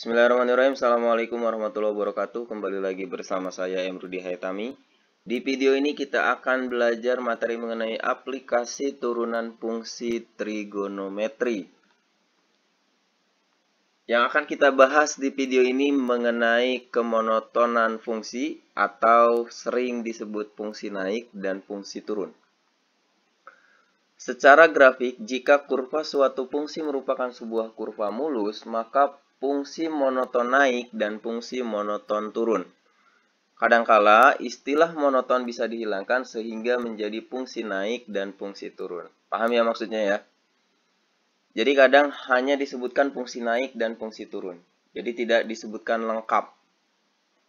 Bismillahirrahmanirrahim. Assalamualaikum warahmatullahi wabarakatuh. Kembali lagi bersama saya Emrudi Haytami. Di video ini kita akan belajar materi mengenai aplikasi turunan fungsi trigonometri. Yang akan kita bahas di video ini mengenai kemonotonan fungsi atau sering disebut fungsi naik dan fungsi turun. Secara grafik, jika kurva suatu fungsi merupakan sebuah kurva mulus, maka fungsi monoton naik dan fungsi monoton turun. Kadangkala, istilah monoton bisa dihilangkan sehingga menjadi fungsi naik dan fungsi turun. Paham ya maksudnya ya? Jadi kadang hanya disebutkan fungsi naik dan fungsi turun. Jadi tidak disebutkan lengkap.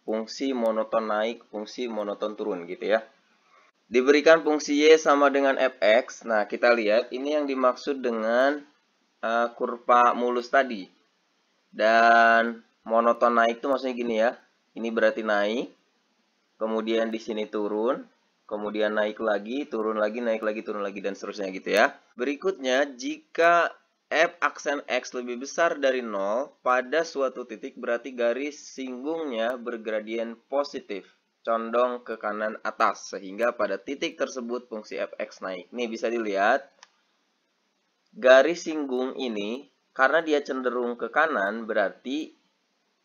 Fungsi monoton naik, fungsi monoton turun gitu ya. Diberikan fungsi Y sama dengan fx. Nah, kita lihat ini yang dimaksud dengan kurva mulus tadi. Dan monoton naik itu maksudnya gini ya. Ini berarti naik. Kemudian di sini turun. Kemudian naik lagi, turun lagi, naik lagi, turun lagi, dan seterusnya gitu ya. Berikutnya, jika f aksen x lebih besar dari 0 pada suatu titik berarti garis singgungnya bergradien positif. Condong ke kanan atas. Sehingga pada titik tersebut fungsi fx naik. Nih bisa dilihat. Garis singgung ini karena dia cenderung ke kanan berarti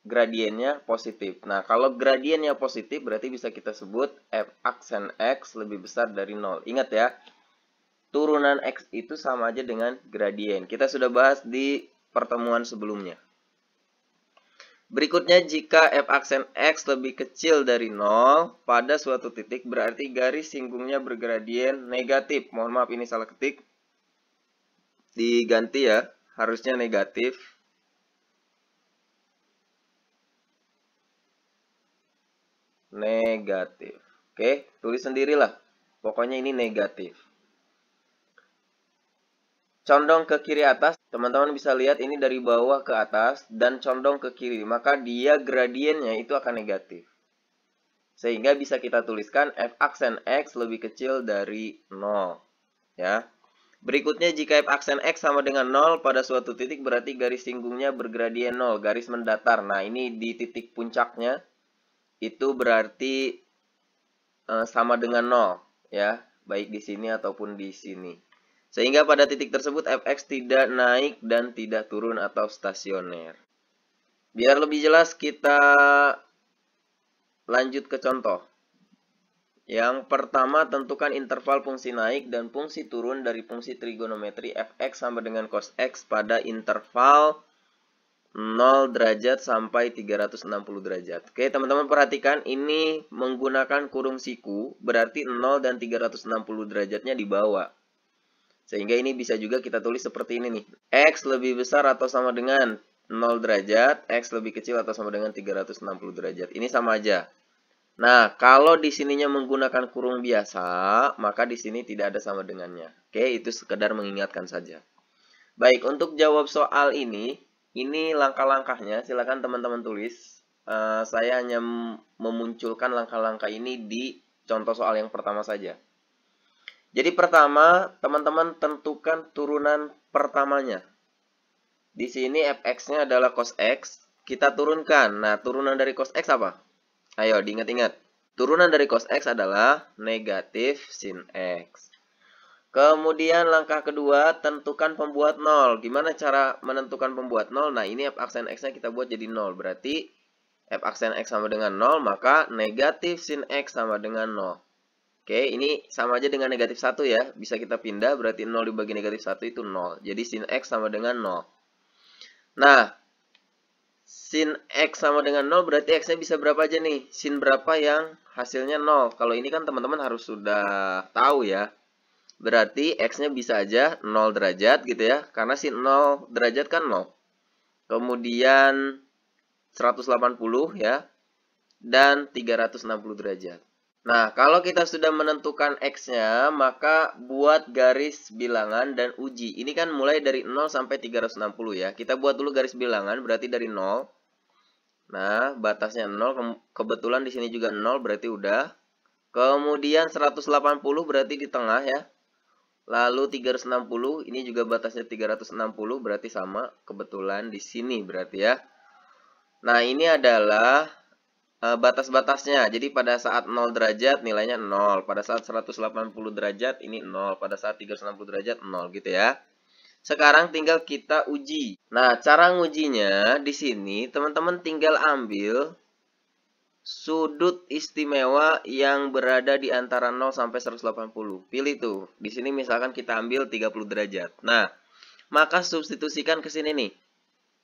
gradiennya positif. Nah, kalau gradiennya positif berarti bisa kita sebut f aksen x lebih besar dari 0. Ingat ya, turunan x itu sama aja dengan gradien. Kita sudah bahas di pertemuan sebelumnya. Berikutnya, jika f aksen x lebih kecil dari 0 pada suatu titik berarti garis singgungnya bergradien negatif. Mohon maaf ini salah ketik. Diganti ya, harusnya negatif. Negatif. Oke, tulis sendirilah. Pokoknya ini negatif. Condong ke kiri atas, teman-teman bisa lihat ini dari bawah ke atas dan condong ke kiri, maka dia gradiennya itu akan negatif. Sehingga bisa kita tuliskan f aksen x lebih kecil dari 0. Ya. Berikutnya, jika f aksen x sama dengan 0 pada suatu titik berarti garis singgungnya bergradien 0, garis mendatar. Nah, ini di titik puncaknya itu berarti sama dengan 0, ya, baik di sini ataupun di sini. Sehingga pada titik tersebut fx tidak naik dan tidak turun atau stasioner. Biar lebih jelas kita lanjut ke contoh. Yang pertama, tentukan interval fungsi naik dan fungsi turun dari fungsi trigonometri fx sama dengan cos x pada interval 0 derajat sampai 360 derajat. Oke, teman-teman perhatikan ini menggunakan kurung siku, berarti 0 dan 360 derajatnya di bawah. Sehingga ini bisa juga kita tulis seperti ini nih. X lebih besar atau sama dengan 0 derajat, X lebih kecil atau sama dengan 360 derajat. Ini sama aja. Nah, kalau di sininya menggunakan kurung biasa, maka di sini tidak ada sama dengannya. Oke, itu sekedar mengingatkan saja. Baik, untuk jawab soal ini langkah-langkahnya, silakan teman-teman tulis. Saya hanya memunculkan langkah-langkah ini di contoh soal yang pertama saja. Jadi pertama, teman-teman tentukan turunan pertamanya. Di sini fx-nya adalah cos x. Kita turunkan. Nah, turunan dari cos x apa? Ayo, diingat-ingat. Turunan dari cos x adalah negatif sin x. Kemudian langkah kedua, tentukan pembuat 0. Gimana cara menentukan pembuat 0? Nah, ini f aksen x-nya kita buat jadi 0. Berarti f aksen x sama dengan 0, maka negatif sin x sama dengan 0. Oke, ini sama aja dengan negatif 1 ya. Bisa kita pindah, berarti 0 dibagi negatif 1 itu 0. Jadi sin x sama dengan 0. Nah, sin x sama dengan 0 berarti x-nya bisa berapa aja nih? Sin berapa yang hasilnya 0? Kalau ini kan teman-teman harus sudah tahu ya. Berarti x-nya bisa aja 0 derajat gitu ya. Karena sin 0 derajat kan 0. Kemudian 180 ya. Dan 360 derajat. Nah, kalau kita sudah menentukan x-nya, maka buat garis bilangan dan uji. Ini kan mulai dari 0 sampai 360 ya. Kita buat dulu garis bilangan, berarti dari 0. Nah, batasnya 0. Kebetulan di sini juga 0, berarti udah. Kemudian 180 berarti di tengah ya. Lalu 360, ini juga batasnya 360, berarti sama. Kebetulan di sini berarti ya. Nah, ini adalah batas-batasnya. Jadi pada saat 0 derajat nilainya 0. Pada saat 180 derajat ini 0. Pada saat 360 derajat 0 gitu ya. Sekarang tinggal kita uji. Nah, cara ngujinya di sini teman-teman tinggal ambil sudut istimewa yang berada di antara 0 sampai 180. Pilih tuh. Di sini misalkan kita ambil 30 derajat. Nah, maka substitusikan ke sini nih.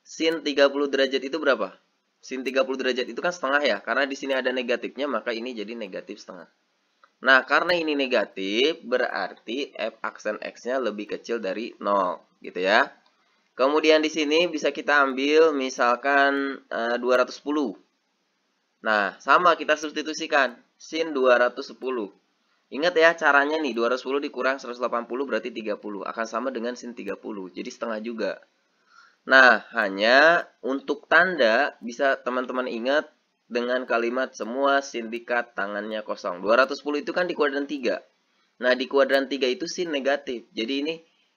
Sin 30 derajat itu berapa? Sin 30 derajat itu kan setengah ya. Karena di sini ada negatifnya, maka ini jadi negatif setengah. Nah, karena ini negatif, berarti f aksen x-nya lebih kecil dari 0. Gitu ya. Kemudian di sini bisa kita ambil misalkan 210. Nah, sama kita substitusikan. Sin 210. Ingat ya caranya nih, 210 dikurang 180 berarti 30. Akan sama dengan sin 30. Jadi setengah juga. Nah, hanya untuk tanda bisa teman-teman ingat dengan kalimat semua sindikat tangannya kosong. 210 itu kan di kuadran 3. Nah, di kuadran 3 itu sin negatif. Jadi ini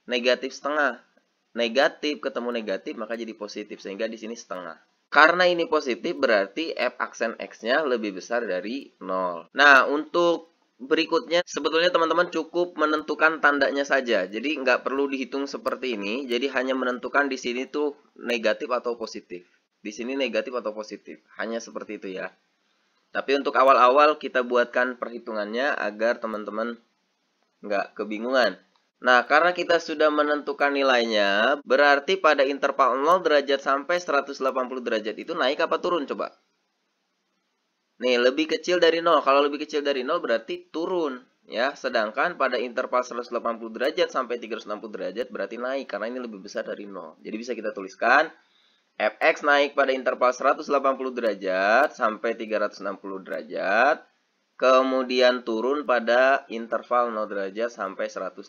negatif setengah. Negatif ketemu negatif maka jadi positif. Sehingga di sini setengah. Karena ini positif berarti f aksen x-nya lebih besar dari 0. Nah, untuk berikutnya sebetulnya teman-teman cukup menentukan tandanya saja. Jadi nggak perlu dihitung seperti ini. Jadi hanya menentukan di sini tuh negatif atau positif. Di sini negatif atau positif. Hanya seperti itu ya. Tapi untuk awal-awal kita buatkan perhitungannya agar teman-teman nggak kebingungan. Nah, karena kita sudah menentukan nilainya, berarti pada interval 0 derajat sampai 180 derajat itu naik apa turun coba? Nih, lebih kecil dari 0. Kalau lebih kecil dari 0 berarti turun. Ya, sedangkan pada interval 180 derajat sampai 360 derajat berarti naik. Karena ini lebih besar dari 0. Jadi bisa kita tuliskan, fx naik pada interval 180 derajat sampai 360 derajat. Kemudian turun pada interval 0 derajat sampai 180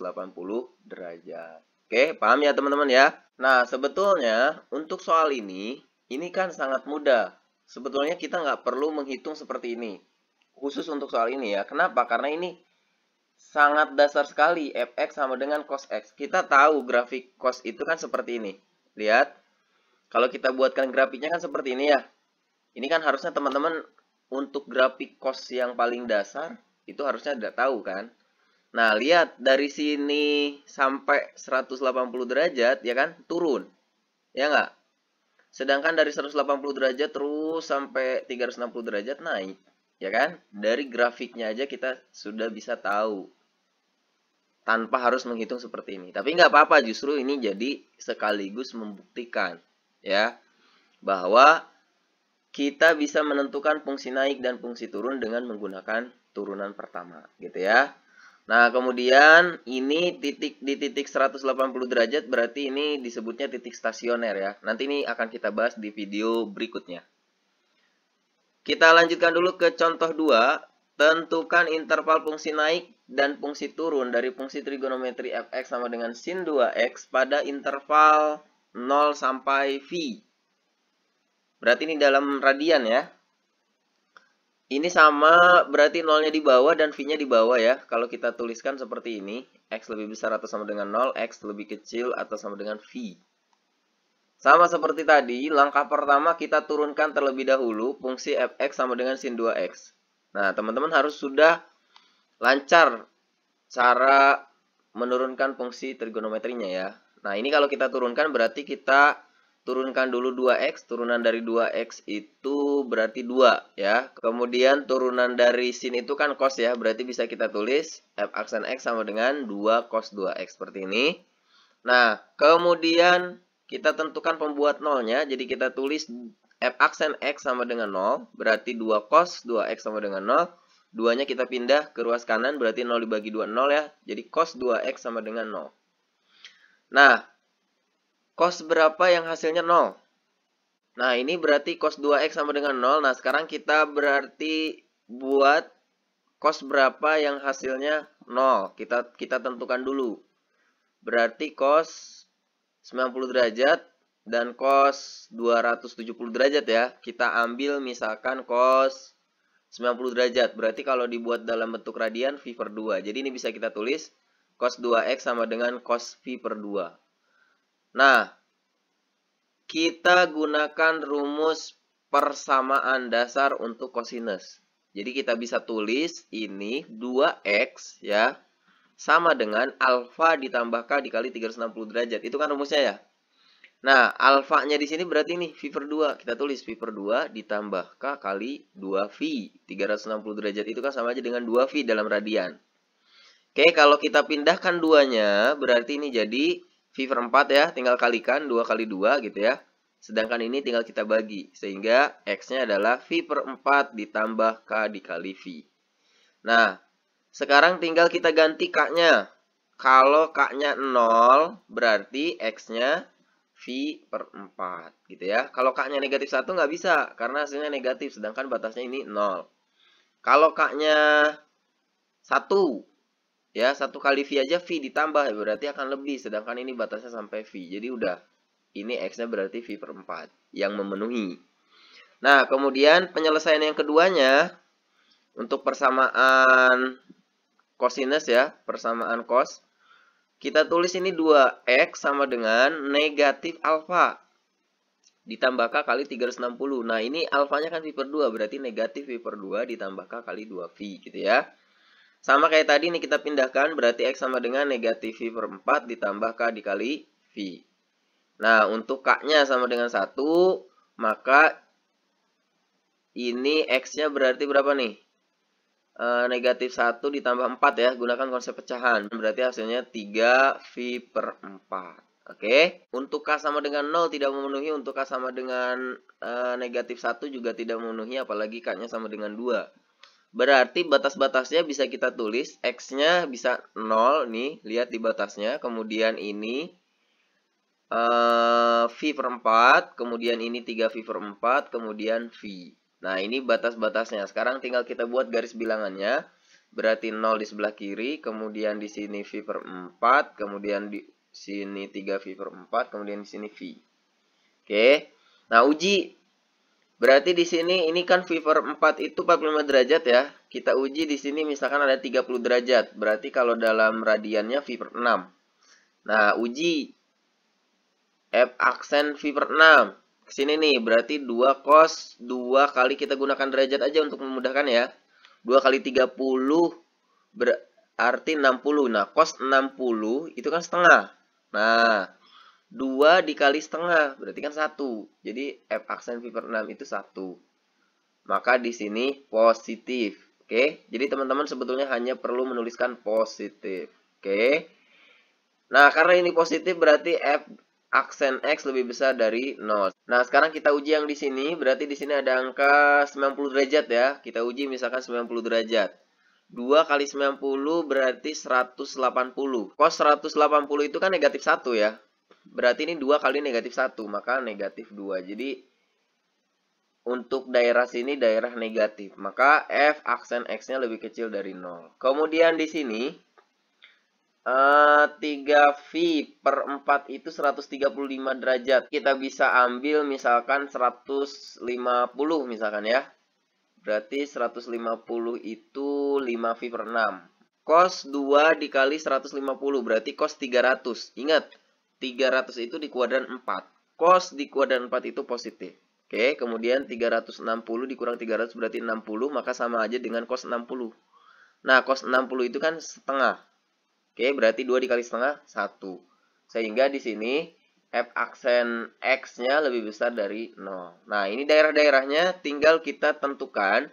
derajat. Oke, paham ya teman-teman ya? Nah, sebetulnya untuk soal ini kan sangat mudah. Sebetulnya kita nggak perlu menghitung seperti ini. Khusus untuk soal ini ya. Kenapa? Karena ini sangat dasar sekali. Fx sama dengan cos x. Kita tahu grafik cos itu kan seperti ini. Lihat. Kalau kita buatkan grafiknya kan seperti ini ya. Ini kan harusnya teman-teman untuk grafik cos yang paling dasar itu harusnya udah tahu kan. Nah, lihat dari sini sampai 180 derajat ya kan turun. Ya enggak? Sedangkan dari 180 derajat terus sampai 360 derajat naik. Ya kan? Dari grafiknya aja kita sudah bisa tahu. Tanpa harus menghitung seperti ini. Tapi nggak apa-apa, justru ini jadi sekaligus membuktikan ya bahwa kita bisa menentukan fungsi naik dan fungsi turun dengan menggunakan turunan pertama, gitu ya. Nah, kemudian ini di titik 180 derajat berarti ini disebutnya titik stasioner ya. Nanti ini akan kita bahas di video berikutnya. Kita lanjutkan dulu ke contoh 2. Tentukan interval fungsi naik dan fungsi turun dari fungsi trigonometri fx sama dengan sin 2x pada interval 0 sampai v. Berarti ini dalam radian ya. Ini sama berarti nolnya di bawah dan V-nya di bawah ya. Kalau kita tuliskan seperti ini. X lebih besar atau sama dengan 0. X lebih kecil atau sama dengan V. Sama seperti tadi. Langkah pertama kita turunkan terlebih dahulu. Fungsi fx sama dengan sin 2x. Nah, teman-teman harus sudah lancar cara menurunkan fungsi trigonometrinya ya. Nah, ini kalau kita turunkan berarti kita turunkan dulu 2x, turunan dari 2x itu berarti 2 ya. Kemudian turunan dari sin itu kan cos ya, berarti bisa kita tulis f aksen x sama dengan 2 cos 2x seperti ini. Nah, kemudian kita tentukan pembuat nolnya, jadi kita tulis f aksen x sama dengan 0, berarti 2 cos 2x sama dengan 0. 2-nya kita pindah ke ruas kanan, berarti 0 dibagi 2, 0 ya. Jadi cos 2x sama dengan 0. Nah, cos berapa yang hasilnya 0? Nah, ini berarti cos 2x sama dengan 0. Nah, sekarang kita berarti buat cos berapa yang hasilnya 0. Kita tentukan dulu. Berarti cos 90 derajat dan cos 270 derajat ya. Kita ambil misalkan cos 90 derajat. Berarti kalau dibuat dalam bentuk radian, V per 2. Jadi ini bisa kita tulis cos 2x sama dengan cos V per 2. Nah, kita gunakan rumus persamaan dasar untuk kosinus. Jadi kita bisa tulis ini 2x ya sama dengan alfa ditambah k dikali 360 derajat. Itu kan rumusnya ya. Nah, alfanya di sini berarti nih V per 2. Kita tulis V per 2 ditambah K kali 2V. 360 derajat itu kan sama aja dengan 2V dalam radian. Oke, kalau kita pindahkan duanya, berarti ini jadi V per 4 ya. Tinggal kalikan 2 kali 2 gitu ya. Sedangkan ini tinggal kita bagi. Sehingga X-nya adalah V per 4 ditambah K dikali V. Nah, sekarang tinggal kita ganti K-nya. Kalau K-nya 0, berarti X-nya V per 4 gitu ya. Kalau K-nya negatif 1 nggak bisa, karena hasilnya negatif, sedangkan batasnya ini 0. Kalau K-nya 1, ya 1 kali V aja V ditambah, berarti akan lebih, sedangkan ini batasnya sampai V. Jadi udah, ini X-nya berarti V per 4 yang memenuhi. Nah, kemudian penyelesaian yang keduanya, untuk persamaan kosinus ya, persamaan cos. Kita tulis ini 2x sama dengan negatif alfa ditambah k kali 360. Nah, ini alfanya kan V per 2, berarti negatif V per 2 ditambah k kali 2V gitu ya. Sama kayak tadi nih kita pindahkan, berarti x sama dengan negatif V per 4 ditambah k dikali V. Nah, untuk k-nya sama dengan 1, maka ini x-nya berarti berapa nih? Negatif 1 ditambah 4 ya, gunakan konsep pecahan. Berarti hasilnya 3V per 4. Oke, untuk K sama dengan 0 tidak memenuhi, untuk K sama dengan negatif 1 juga tidak memenuhi, apalagi K-nya sama dengan 2. Berarti batas-batasnya bisa kita tulis, X-nya bisa 0 nih, lihat di batasnya. Kemudian ini V per 4, kemudian ini 3V per 4, kemudian V. Nah, ini batas-batasnya. Sekarang tinggal kita buat garis bilangannya. Berarti 0 di sebelah kiri, kemudian di sini V per 4, kemudian di sini 3V per 4, kemudian di sini V. Oke. Nah, uji. Berarti di sini ini kan V per 4 itu 45 derajat ya. Kita uji di sini misalkan ada 30 derajat. Berarti kalau dalam radiannya V per 6. Nah, uji F aksen V per 6. Kesini nih, berarti 2 cos 2 kali kita gunakan derajat aja untuk memudahkan ya. 2 kali 30 berarti 60. Nah, cos 60 itu kan setengah. Nah, 2 dikali setengah berarti kan 1. Jadi F aksen V per 6 itu 1. Maka di sini positif. Oke, jadi teman-teman sebetulnya hanya perlu menuliskan positif. Oke. Nah, karena ini positif berarti F aksen X lebih besar dari 0. Nah, sekarang kita uji yang di sini. Berarti di sini ada angka 90 derajat ya. Kita uji misalkan 90 derajat. 2 kali 90 berarti 180. Cos 180 itu kan negatif 1 ya. Berarti ini 2 kali negatif 1. Maka negatif 2. Jadi, untuk daerah sini daerah negatif. Maka F aksen X-nya lebih kecil dari 0. Kemudian di sini 3V per 4 itu 135 derajat. Kita bisa ambil misalkan 150 misalkan ya. Berarti 150 itu 5V per 6. Cos 2 dikali 150 berarti cos 300. Ingat, 300 itu di kuadran 4. Cos di kuadran 4 itu positif. Oke, kemudian 360 dikurang 300 berarti 60, maka sama aja dengan cos 60. Nah, cos 60 itu kan setengah. Oke, berarti 2 dikali setengah, 1. Sehingga di sini F aksen X-nya lebih besar dari 0. Nah, ini daerah-daerahnya tinggal kita tentukan.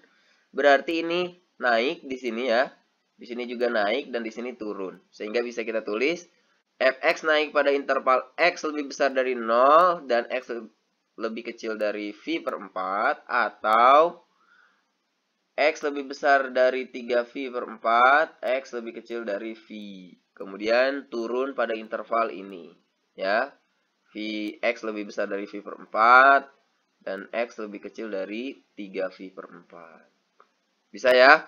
Berarti ini naik di sini ya. Di sini juga naik dan di sini turun. Sehingga bisa kita tulis Fx naik pada interval X lebih besar dari 0 dan X lebih kecil dari V per 4. Atau X lebih besar dari 3V per 4, X lebih kecil dari V. Kemudian turun pada interval ini. Ya, X lebih besar dari V per 4, dan X lebih kecil dari 3V per 4. Bisa ya?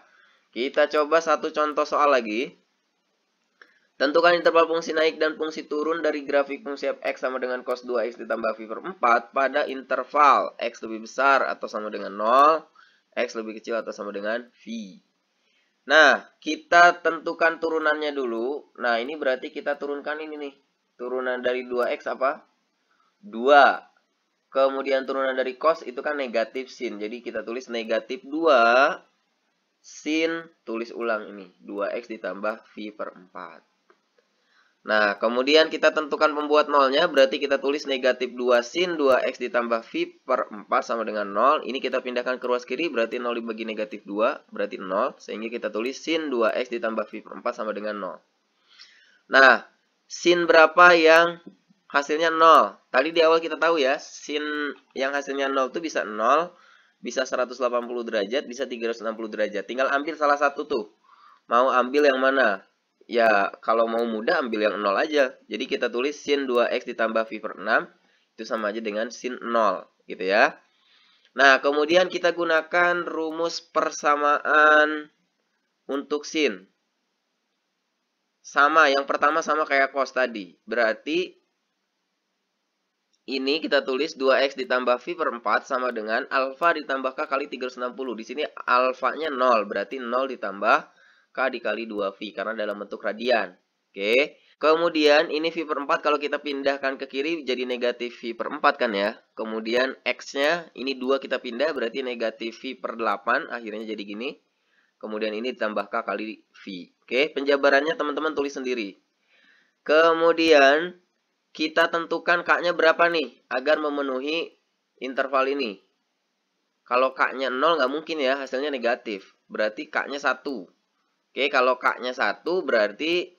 Kita coba satu contoh soal lagi. Tentukan interval fungsi naik dan fungsi turun dari grafik fungsi Fx sama dengan cos 2x ditambah V per 4 pada interval X lebih besar atau sama dengan 0, X lebih kecil atau sama dengan V. Nah, kita tentukan turunannya dulu. Nah, ini berarti kita turunkan ini nih. Turunan dari 2X apa? 2. Kemudian turunan dari cos itu kan negatif sin. Jadi kita tulis negatif 2 sin, tulis ulang ini. 2x ditambah V per 4. Nah, kemudian kita tentukan pembuat nolnya. Berarti kita tulis negatif 2 sin 2x ditambah V per 4 sama dengan 0. Ini kita pindahkan ke ruas kiri. Berarti 0 dibagi negatif 2. Berarti 0. Sehingga kita tulis sin 2x ditambah V per 4 sama dengan 0. Nah, sin berapa yang hasilnya 0? Tadi di awal kita tahu ya, sin yang hasilnya 0 itu bisa 0, bisa 180 derajat, bisa 360 derajat. Tinggal ambil salah satu tuh. Mau ambil yang mana? Ya, kalau mau mudah ambil yang 0 aja. Jadi kita tulis sin 2x ditambah V per 6, itu sama aja dengan sin 0, gitu ya. Nah, kemudian kita gunakan rumus persamaan untuk sin. Sama, yang pertama sama kayak cos tadi. Berarti ini kita tulis 2x ditambah V per 4 sama dengan alfa ditambah K kali 360. Di sini alfanya 0, berarti 0 ditambah K dikali 2V, karena dalam bentuk radian. Oke. Kemudian ini V per 4 kalau kita pindahkan ke kiri jadi negatif V per 4 kan ya. Kemudian X-nya ini 2 kita pindah berarti negatif V per 8. Akhirnya jadi gini. Kemudian ini ditambah K kali V. Oke, penjabarannya teman-teman tulis sendiri. Kemudian kita tentukan K-nya berapa nih agar memenuhi interval ini. Kalau K-nya 0 nggak mungkin ya, hasilnya negatif. Berarti K-nya 1. Oke, kalau K-nya 1 berarti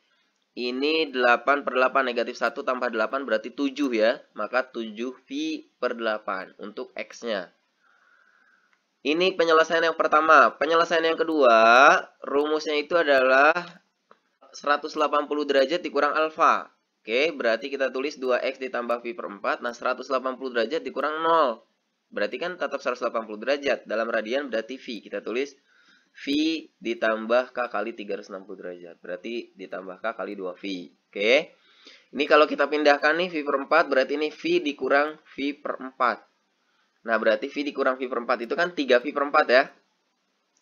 ini 8 per 8, negatif 1 tambah 8 berarti 7 ya. Maka 7V per 8 untuk X-nya. Ini penyelesaian yang pertama. Penyelesaian yang kedua, rumusnya itu adalah 180 derajat dikurang alfa. Oke, berarti kita tulis 2X ditambah V per 4. Nah, 180 derajat dikurang 0. Berarti kan tetap 180 derajat. Dalam radian berarti V. Kita tulis V ditambah K kali 360 derajat. Berarti ditambah K kali 2V. Oke. Ini kalau kita pindahkan nih V per 4, berarti ini V dikurang V per 4. Nah, berarti V dikurang V per 4 itu kan 3V per 4 ya.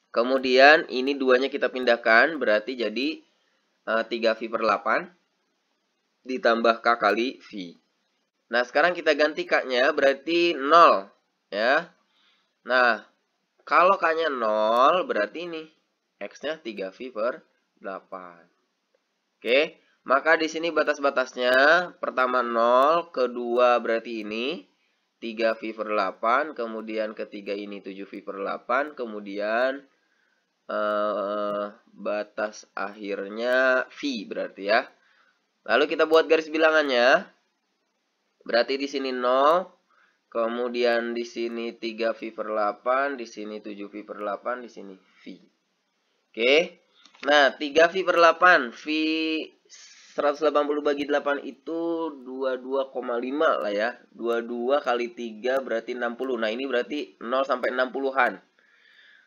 Kemudian ini duanya kita pindahkan, berarti jadi 3V per 8 ditambah K kali V. Nah, sekarang kita ganti K-nya berarti 0 ya. Nah, kalau K-nya 0 berarti ini X-nya 3V per 8. Oke, maka di sini batas-batasnya pertama 0, kedua berarti ini 3V per 8, kemudian ketiga ini 7V per 8, kemudian batas akhirnya V berarti ya. Lalu kita buat garis bilangannya. Berarti di sini 0, kemudian di sini 3V per 8, di sini 7V per 8, di sini V. Oke. Nah, 3V per 8, V 180 bagi 8 itu 22,5 lah ya. 22 kali 3 berarti 60. Nah, ini berarti 0 sampai 60-an.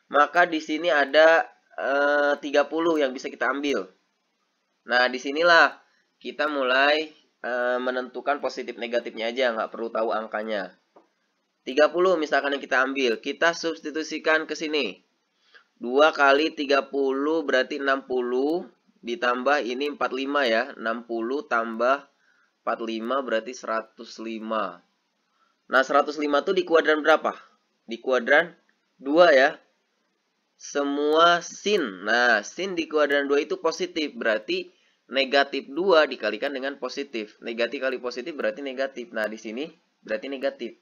Maka di sini ada 30 yang bisa kita ambil. Nah, disinilah kita mulai menentukan positif negatifnya aja, nggak perlu tahu angkanya. 30 misalkan yang kita ambil, kita substitusikan ke sini. 2 kali 30 berarti 60, ditambah ini 45 ya. 60 tambah 45 berarti 105. Nah, 105 itu di kuadran berapa? Di kuadran 2 ya. Semua sin. Nah, sin di kuadran 2 itu positif, berarti negatif 2 dikalikan dengan positif. Negatif kali positif berarti negatif. Nah, di sini berarti negatif.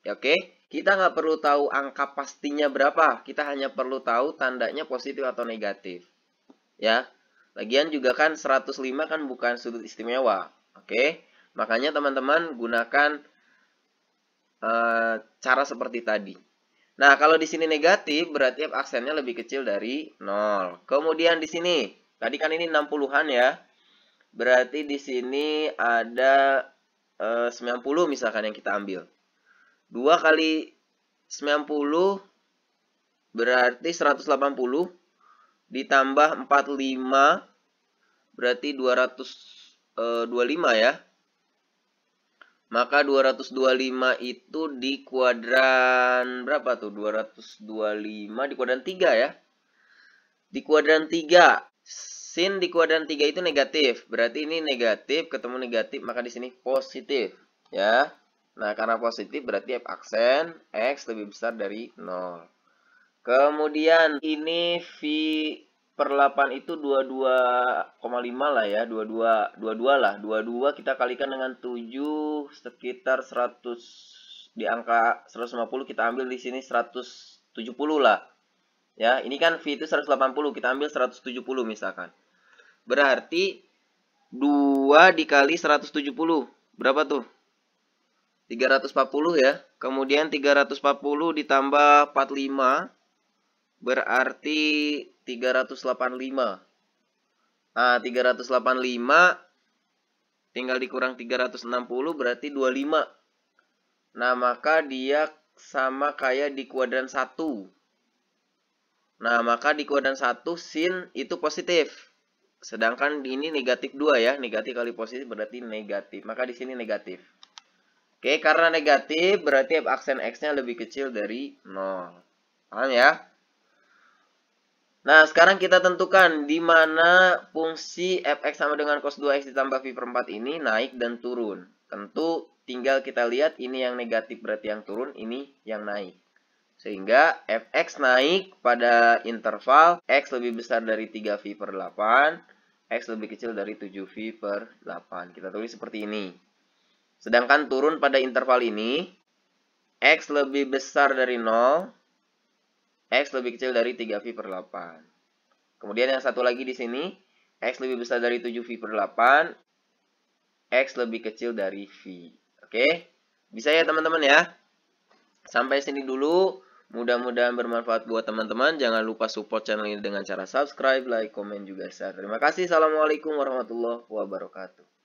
Ya, oke. Kita nggak perlu tahu angka pastinya berapa. Kita hanya perlu tahu tandanya positif atau negatif. Ya. Lagian juga kan 105 kan bukan sudut istimewa. Oke. Makanya teman-teman gunakan cara seperti tadi. Nah, kalau di sini negatif berarti aksennya lebih kecil dari 0. Kemudian di sini, tadi kan ini 60-an ya. Berarti di sini ada 90 misalkan yang kita ambil. 2 kali 90 berarti 180 ditambah 45 berarti 225 ya. Maka 225 itu di kuadran berapa tuh? 225 di kuadran 3 ya. Di kuadran 3. Sin di kuadran 3 itu negatif. Berarti ini negatif ketemu negatif, maka di sini positif ya. Nah, karena positif berarti F aksen X lebih besar dari 0. Kemudian ini V per 8 itu 22,5 lah ya, 22 lah. 22 kita kalikan dengan 7 sekitar 100, di angka 150 kita ambil di sini 170 lah. Ya, ini kan V itu 180, kita ambil 170 misalkan. Berarti 2 dikali 170 berapa tuh? 340 ya. Kemudian 340 ditambah 45 berarti 385. Nah, 385 tinggal dikurang 360 berarti 25. Nah, maka dia sama kayak di kuadran 1. Nah, maka di kuadran 1 sin itu positif. Sedangkan ini negatif 2 ya. Negatif kali positif berarti negatif. Maka di sini negatif. Oke, karena negatif berarti F aksen X-nya lebih kecil dari 0. Paham ya? Nah, sekarang kita tentukan di mana fungsi Fx sama dengan cos 2x ditambah V per 4 ini naik dan turun. Tentu tinggal kita lihat ini yang negatif berarti yang turun, ini yang naik. Sehingga Fx naik pada interval X lebih besar dari 3V per 8, X lebih kecil dari 7V per 8. Kita tulis seperti ini. Sedangkan turun pada interval ini, X lebih besar dari 0, X lebih kecil dari 3V per 8. Kemudian yang satu lagi di sini, X lebih besar dari 7V per 8, X lebih kecil dari V. Oke? Bisa ya teman-teman ya? Sampai sini dulu. Mudah-mudahan bermanfaat buat teman-teman. Jangan lupa support channel ini dengan cara subscribe, like, komen, juga share. Terima kasih. Assalamualaikum warahmatullahi wabarakatuh.